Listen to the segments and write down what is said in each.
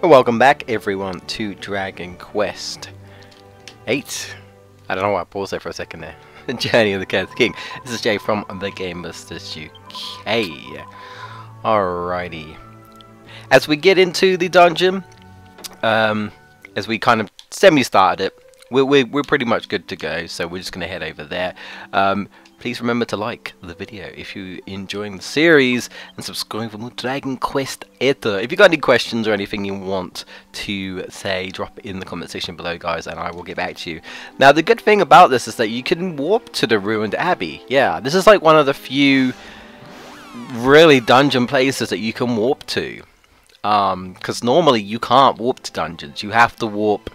Welcome back everyone to Dragon Quest VIII. I don't know why I paused there for a second there. The Journey of the Cursed King. This is Jay from the GamebustersUK. Alrighty. As we get into the dungeon, as we kind of semi-started it, we're pretty much good to go, so we're just going to head over there. Please remember to like the video if you're enjoying the series and subscribe for more Dragon Quest VIII. If you got any questions or anything you want to say, drop it in the comment section below, guys, and I will get back to you. Now, the good thing about this is that you can warp to the ruined abbey. Yeah, this is like one of the few really dungeon places that you can warp to. Because normally you can't warp to dungeons. You have to warp,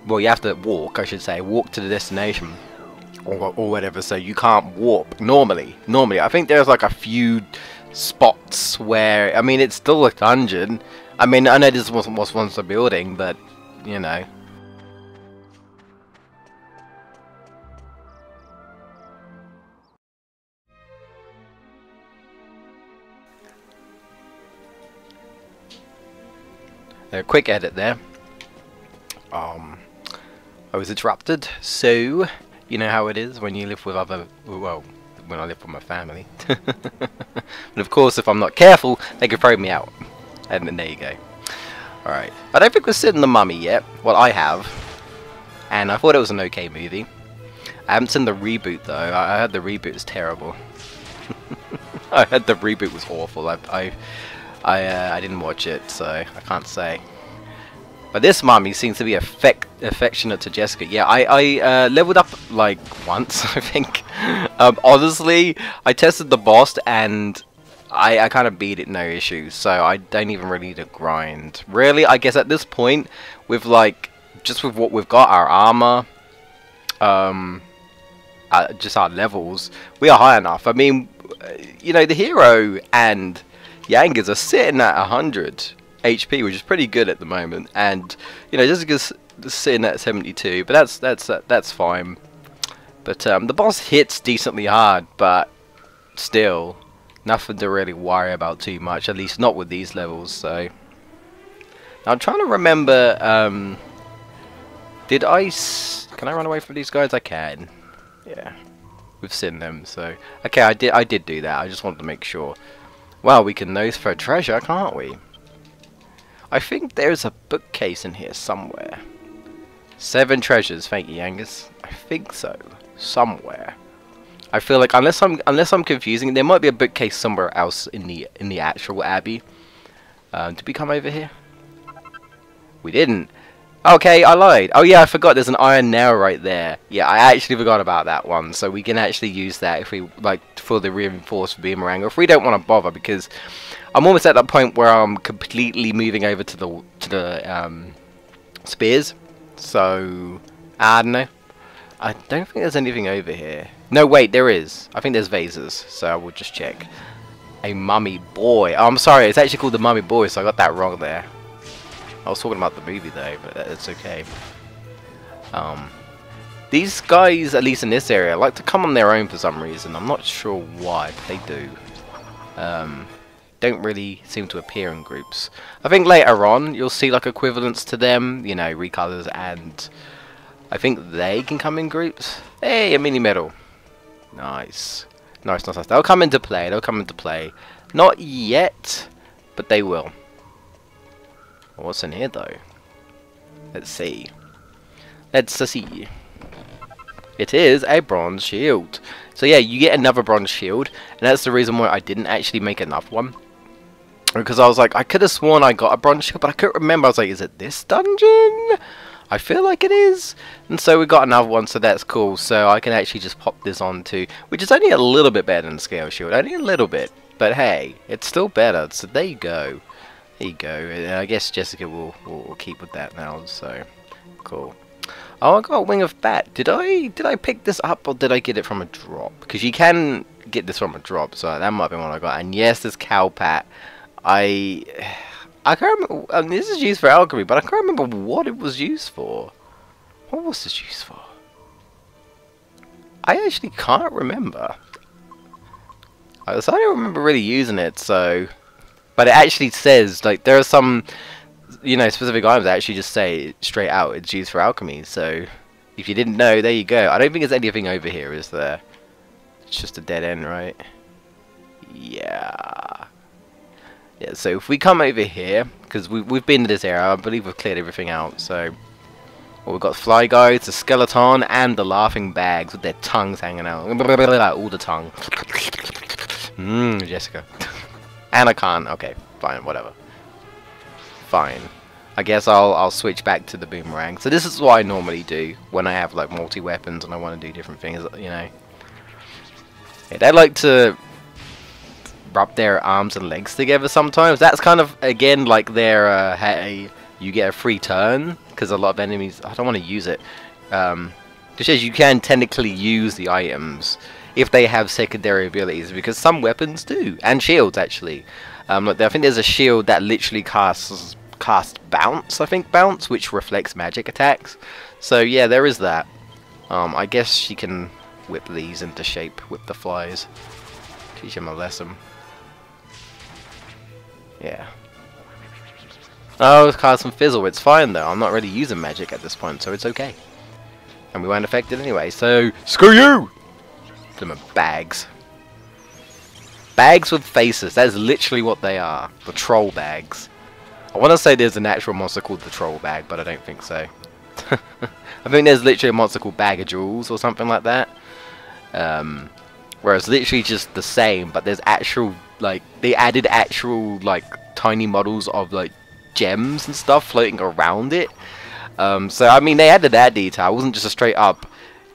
well, you have to walk, I should say, walk to the destination. Or whatever, so you can't warp normally. I think there's like a few spots where, I mean, it's still a dungeon. I mean, I know this was once a building, but you know. A quick edit there. I was interrupted, so you know how it is when you live with other, well, when I live with my family. But of course, if I'm not careful, they can throw me out. And then there you go. Alright. I don't think we've seen The Mummy yet. Well, I have. And I thought it was an okay movie. I haven't seen the reboot, though. I heard the reboot is terrible. I heard the reboot was awful. I didn't watch it, so I can't say. But this mummy seems to be affectionate to Jessica. Yeah, I leveled up like once, I think. Honestly, I tested the boss and I kind of beat it, no issues. So I don't even really need to grind. Really, I guess at this point, with like, just with what we've got, our armor, just our levels, we are high enough. I mean, you know, the hero and Yangas are sitting at 100. HP, which is pretty good at the moment, and you know, Jessica's sitting at 72, but that's fine. But the boss hits decently hard, but still nothing to really worry about too much, at least not with these levels. So now I'm trying to remember, can I run away from these guys? I can. Yeah, we've seen them, so okay, I did do that. I just wanted to make sure. Well, we can nose for treasure, can't we? I think there's a bookcase in here somewhere. 7 treasures, thank you, Angus. I think so, somewhere. I feel like unless I'm confusing, there might be a bookcase somewhere else in the actual abbey. Did we come over here? We didn't. Okay, I lied. Oh yeah, I forgot. There's an iron nail right there. Yeah, I actually forgot about that one. So we can actually use that if we like for the reinforced boomerang, or if we don't want to bother, because I'm almost at that point where I'm completely moving over to the spears. So I don't know. I don't think there's anything over here. No, wait, there is. I think there's vases. So I will just check. A mummy boy. Oh, I'm sorry. It's actually called the mummy boy. So I got that wrong there. I was talking about the movie though, but it's okay. These guys, at least in this area, like to come on their own for some reason. I'm not sure why, but they do. Don't really seem to appear in groups. I think later on you'll see like equivalents to them, you know, recolors, and I think they can come in groups. Hey, a mini medal. Nice. Nice. They'll come into play. Not yet, but they will. What's in here though? Let's see. It is a bronze shield. So yeah, you get another bronze shield, and that's the reason why I didn't actually make enough one. Because I was like, I could have sworn I got a bronze shield, but I couldn't remember. I was like, is it this dungeon? I feel like it is. And so we got another one, so that's cool. So I can actually just pop this on too, which is only a little bit better than the scale shield. Only a little bit. But hey, it's still better. So there you go. There you go. I guess Jessica will keep with that now, so cool. Oh, I got a wing of bat. Did I pick this up, or did I get it from a drop? Because you can get this from a drop, so that might be what I got. And yes, there's cowpat. I can't remember. I mean, this is used for alchemy, but I can't remember what it was used for. What was this used for? I actually can't remember. I don't remember really using it, so. But it actually says, like, there are some you know, specific items actually just say straight out it's used for alchemy. So if you didn't know, there you go. I don't think there's anything over here, is there? It's just a dead end, right? Yeah. Yeah, so if we come over here, because we've been to this area, I believe we've cleared everything out, so... Well, we've got fly guys, the skeleton, and the laughing bags with their tongues hanging out. All the tongue. Jessica. And I can't. Okay, fine, whatever. Fine. I guess I'll switch back to the boomerang. So this is what I normally do when I have like multi-weapons and I want to do different things, you know. Yeah, they like to rub their arms and legs together sometimes. That's kind of, again, like their, hey, you get a free turn, because a lot of enemies, I don't want to use it. Just says you can technically use the items if they have secondary abilities, because some weapons do, and shields actually. Like I think there's a shield that literally casts bounce, bounce, which reflects magic attacks. So yeah, there is that. I guess she can whip these into shape, whip the flies, teach them a lesson. Yeah. Oh, it's caused some fizzle. It's fine though. I'm not really using magic at this point, so it's okay. And we weren't affected anyway, so screw you! Them are bags. Bags with faces. That is literally what they are. The troll bags. I want to say there's an actual monster called the troll bag, but I don't think so. I think there's literally a monster called Bag of Jewels or something like that. Whereas literally just the same, but there's actual, like, they added actual, like, tiny models of, like, gems and stuff floating around it. So I mean, they added that detail. It wasn't just a straight up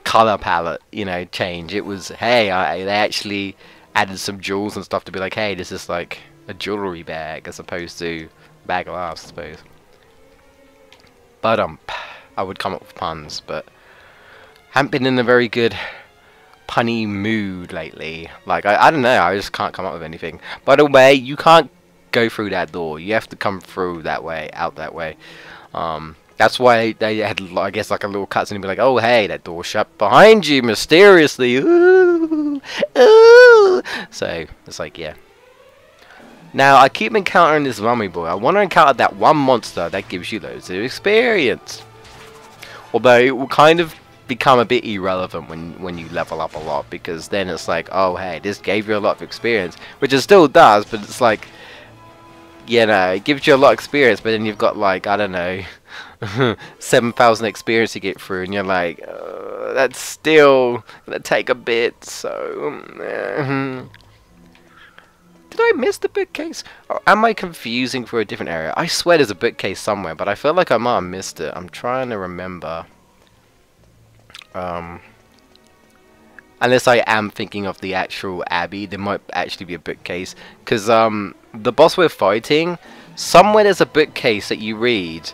color palette, you know, change. It was, hey, they actually added some jewels and stuff to be like, hey, this is like a jewelry bag as opposed to a bag of laughs, I suppose. But I would come up with puns, but haven't been in a very good punny mood lately. Like I don't know, I just can't come up with anything. By the way, you can't go through that door. You have to come through that way, out that way. That's why they had, I guess, like a little cutscene and be like, oh hey, that door shut behind you mysteriously. Ooh, ooh. So it's like, yeah. Now I keep encountering this mummy boy. I want to encounter that one monster that gives you loads of experience. Although it will kind of become a bit irrelevant when you level up a lot, because then it's like, oh hey, this gave you a lot of experience, which it still does, but it's like, you know, it gives you a lot of experience, but then you've got like, I don't know, 7,000 experience to get through, and you're like, that's still gonna take a bit. So did I miss the bookcase, or am I confusing for a different area? I swear there's a bookcase somewhere, but I feel like I might have missed it. I'm trying to remember. Unless I am thinking of the actual abbey, there might actually be a bookcase, because the boss we're fighting, somewhere there's a bookcase that you read,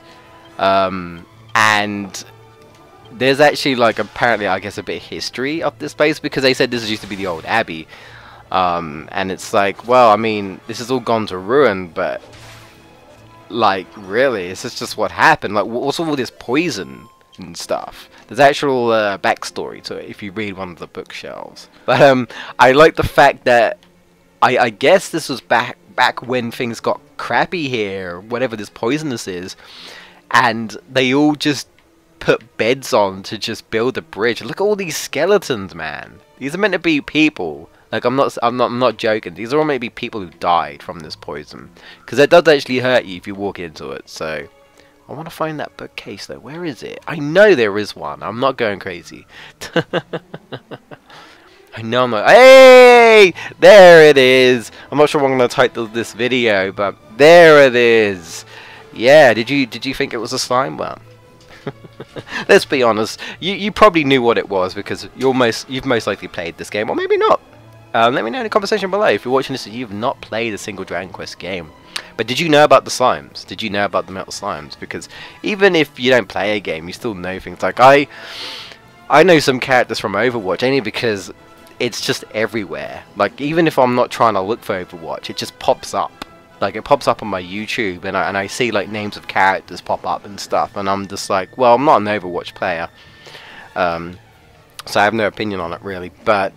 and there's actually, like, apparently, I guess, a bit of history of this place, because they said this used to be the old abbey, and it's like, well, I mean, this has all gone to ruin, but, like, really, this is just what happened. Like, what's all this poison and stuff? There's actual backstory to it if you read one of the bookshelves. But I like the fact that I guess this was back when things got crappy here, whatever this poisonous is, and they all just put beds on to just build a bridge. Look at all these skeletons, man. These are meant to be people. Like, I'm not joking. These are all maybe people who died from this poison, because it does actually hurt you if you walk into it. So I want to find that bookcase though. Where is it? I know there is one. I'm not going crazy. I know I'm not. Hey! There it is! I'm not sure what I'm going to title this video, but there it is! Yeah, did you think it was a slime? Well, let's be honest. You probably knew what it was, because you've most likely played this game, or maybe not. Let me know in the conversation below if you're watching this and you've not played a single Dragon Quest game. But did you know about the slimes? Did you know about the metal slimes? Because even if you don't play a game, you still know things. Like, I know some characters from Overwatch only because it's just everywhere. Like, even if I'm not trying to look for Overwatch, it just pops up. Like, it pops up on my YouTube, and I see, like, names of characters pop up and stuff, and I'm just like, well, I'm not an Overwatch player. So I have no opinion on it, really. But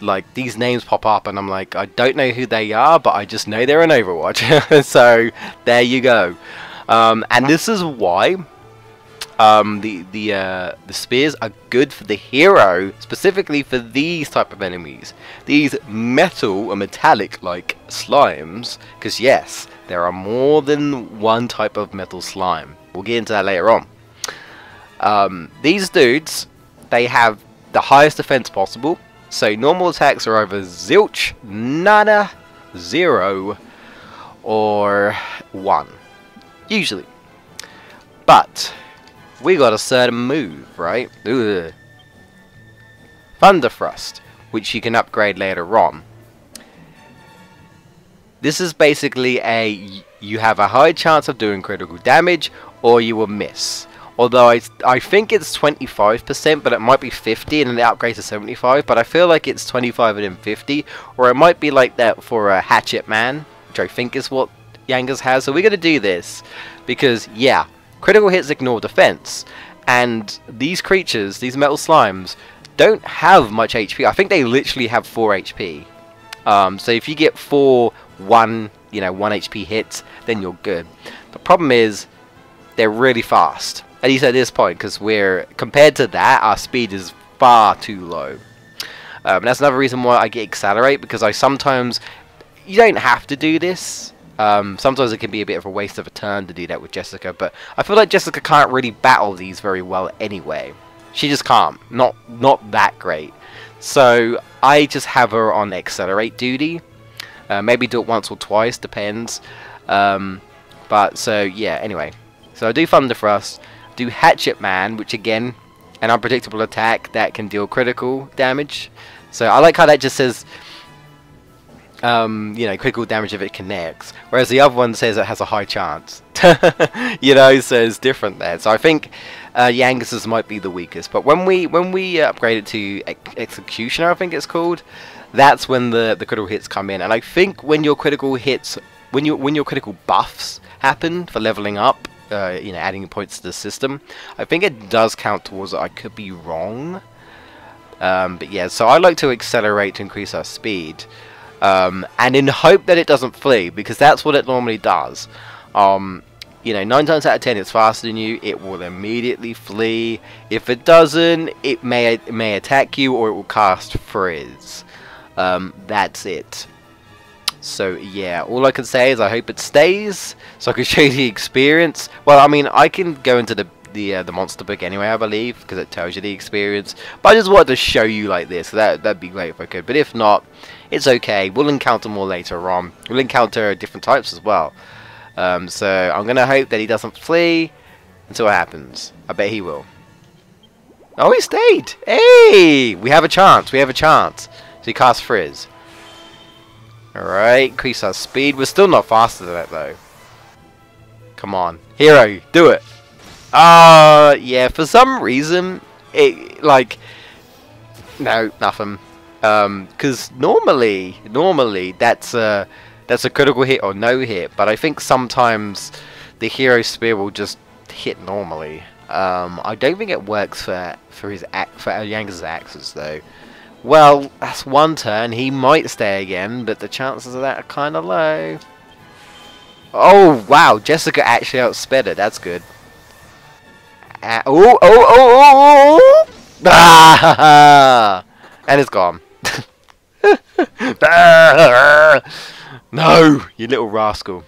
like, these names pop up and I'm like, I don't know who they are, but I just know they're in Overwatch. So there you go. And this is why the spears are good for the hero, specifically for these type of enemies, these metal or metallic like slimes, because yes, there are more than one type of metal slime. We'll get into that later on. These dudes, they have the highest defense possible, so normal attacks are either zilch, nada, 0, or 1 usually, but we got a certain move, right? Ugh. Thunder Thrust, which you can upgrade later on. This is basically you have a high chance of doing critical damage, or you will miss. Although I think it's 25%, but it might be 50 and then it upgrades to 75. But I feel like it's 25 and then 50, or it might be like that for a Hatchet Man, which I think is what Yangas has. So we're gonna do this because yeah. Critical hits ignore defense, and these creatures, these metal slimes, don't have much HP. I think they literally have 4 HP. So if you get 4 1 HP hits, then you're good. The problem is they're really fast, at least at this point, because compared to that, our speed is far too low. And that's another reason why I get Accelerate, because you don't have to do this. Sometimes it can be a bit of a waste of a turn to do that with Jessica, but I feel like Jessica can't really battle these very well anyway. She just can't. Not that great. So I just have her on Accelerate duty. Maybe do it once or twice, depends. But so yeah, anyway. So I do Thunder Thrust, do Hatchet Man, which again, an unpredictable attack that can deal critical damage. So I like how that just says critical damage if it connects, whereas the other one says it has a high chance. So it's different there. So I think Yangus's might be the weakest, but when we upgrade it to Executioner, I think it's called, that's when the critical hits come in. And I think when your critical hits, when your critical buffs happen for leveling up, adding points to the system, I think it does count towards it. I could be wrong, but yeah. So I like to accelerate to increase our speed. And in hope that it doesn't flee, because that's what it normally does. 9 times out of 10 it's faster than you, it will immediately flee. If it doesn't, it may attack you, or it will cast Frizz. That's it. So yeah, all I can say is I hope it stays, so I can show you the experience. Well, I mean, I can go into the monster book anyway, I believe, because it tells you the experience, but I just wanted to show you like this. So that'd be great if I could, but if not, it's okay. We'll encounter more later on. We'll encounter different types as well. So I'm gonna hope that he doesn't flee until it happens. I bet he will. Oh, he stayed. Hey, we have a chance. So he casts Frizz. Alright, increase our speed. We're still not faster than that though. Come on, hero, do it. Yeah, for some reason, no, nothing. Because normally that's a critical hit or no hit, but I think sometimes the hero spear will just hit normally. I don't think it works for Yanga's axes though. Well, that's one turn. He might stay again, but the chances of that are kind of low. Oh wow, Jessica actually outsped it. That's good. Ah! And it's gone. No, you little rascal.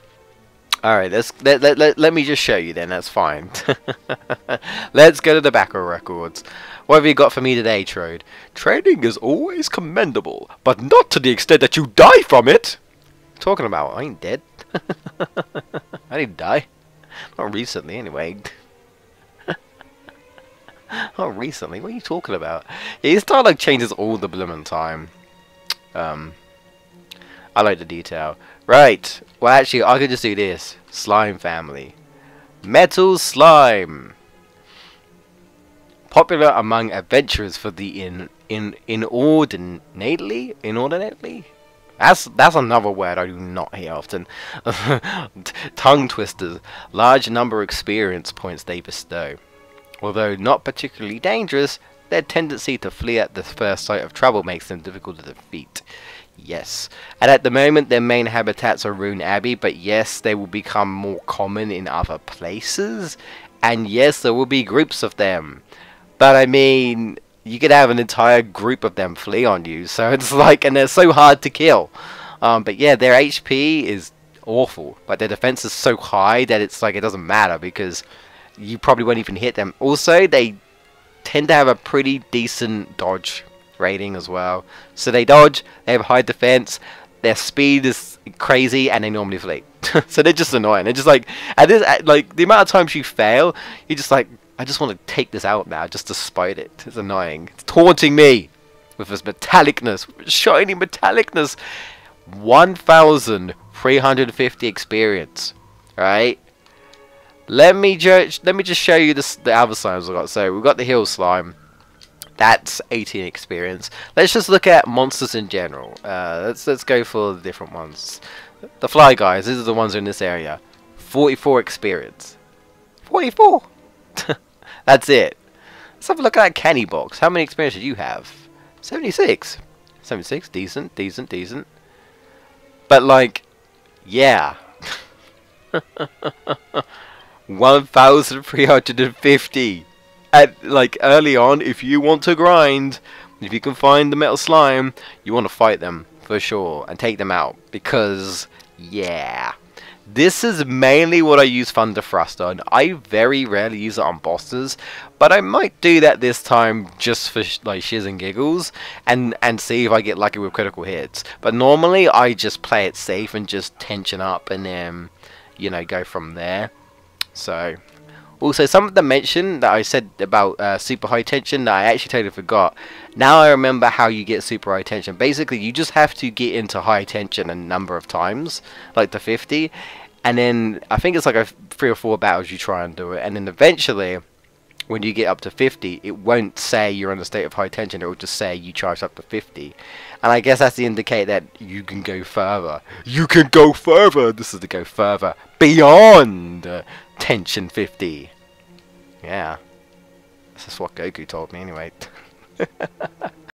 Alright, let me just show you then, that's fine. Let's go to the back of records. What have you got for me today, Trode? Training is always commendable, but not to the extent that you die from it! What are you talking about? I ain't dead. I didn't die. Not recently, anyway. Not recently, what are you talking about? Yeah, his style changes all the blooming time. I like the detail. Right, well actually I could just do this. Slime family. Metal slime. Popular among adventurers for the inordinately? That's another word I do not hear often. Tongue twisters. Large number of experience points they bestow. Although not particularly dangerous, their tendency to flee at the first sight of trouble makes them difficult to defeat. Yes. And at the moment, their main habitats are Rune Abbey, but yes, they will become more common in other places. And yes, there will be groups of them. But I mean, you could have an entire group of them flee on you, so it's like, and they're so hard to kill. But yeah, their HP is awful, but their defense is so high that it's like it doesn't matter because you probably won't even hit them. Also, they tend to have a pretty decent dodge rating as well. So they dodge, they have high defense, their speed is crazy, and they normally flee. So they're just annoying. They're just like, like the amount of times you fail, you're just like, I just want to take this out now, just to spite it. It's annoying. It's taunting me with this metallicness, shiny metallicness. 1,350 experience. Alright? Let me just show you the other slimes we've got. So we've got the hill slime. That's 18 experience. Let's just look at monsters in general. Let's go for the different ones. The fly guys, these are the ones in this area. 44 experience. 44! That's it. Let's have a look at that candy box. How many experience did you have? 76. 76, decent, decent, decent. But like, yeah. 1,350. At like early on, if you want to grind, if you can find the metal slime, you want to fight them for sure and take them out because yeah. This is mainly what I use Thunder Thrust on. I very rarely use it on bosses, but I might do that this time just for like shiz and giggles and see if I get lucky with critical hits. But normally I just play it safe and just tension up and then, you know, go from there. So, also some of the mention that I said about super high tension that I actually totally forgot. Now I remember how you get super high tension. Basically, you just have to get into high tension a number of times, like the 50. And then I think it's like 3 or 4 battles you try and do it, and then eventually when you get up to 50 it won't say you're in a state of high tension, it will just say you charged up to 50. And I guess that's to indicate that you can go further. You can go further! This is to go further beyond tension 50. Yeah. This is what Goku told me anyway.